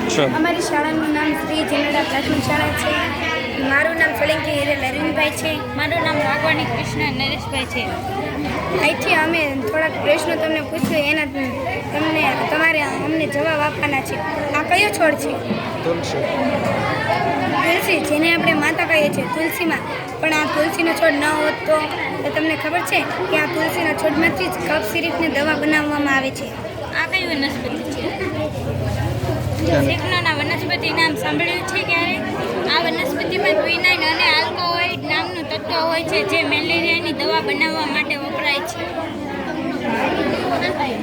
અમારી શાળાનું નામ શ્રી જનડા પ્રાથમિક શાળા છે. મારું નામ સોલંકી હિરેલ અરવિંદભાઈ છે. મારું નામ રાઘવાણી કૃષ્ણ નરેશભાઈ છે. અહીંથી અમે થોડાક પ્રશ્નો તમને પૂછ્યું, એના તમારે અમને જવાબ આપવાના છે. આ કયો છોડ છે? તુલસી, જેને આપણે માતા કહીએ છીએ. તુલસીમાં પણ આ તુલસીનો છોડ ન હોત તો તમને ખબર છે કે આ તુલસીના છોડમાંથી જ કફ સિરપની દવા બનાવવામાં આવે છે. આ કઈ વનસ્પતિ છે? શીખનોના વનસ્પતિ નામ સાંભળ્યું છે ક્યારે? આ વનસ્પતિમાં ક્વિનાઇન અને આલ્કોહોઇડ નામનું તત્વ હોય છે, જે મેલેરિયાની દવા બનાવવા માટે વપરાય છે.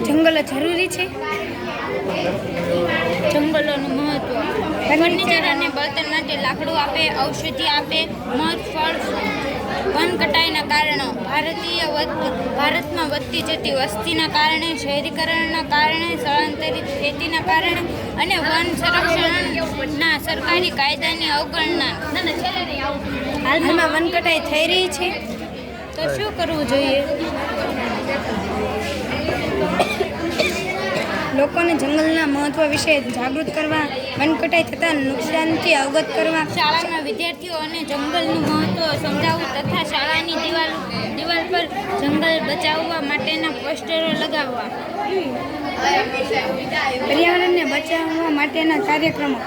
જંગલો જરૂરી છે? જંગલોનું મહત્વ ફર્નિચર અને બળતણ માટે લાકડું આપે, ઔષધિ આપે, મધ, ફળ, વન કટાઈના કારણો ભારતમાં વધતી જતી વસ્તીના કારણે, શહેરીકરણના કારણે, સ્થળાંતરિત ખેતીના કારણે અને વન સંરક્ષણના સરકારી કાયદાની અવગણના. હાલમાં વન કટાઈ થઈ રહી છે, તો શું કરવું જોઈએ? લોકોને જંગલના મહત્વ વિશે જાગૃત કરવા, વન કટાઈ થતા નુકસાનથી અવગત કરવા, શાળામાં વિદ્યાર્થીઓને જંગલનું મહત્વ સમજાવવું તથા શાળાની દિવાલ પર જંગલ બચાવવા માટેના પોસ્ટરો લગાવવા. પર્યાવરણને બચાવવા માટેના કાર્યક્રમો.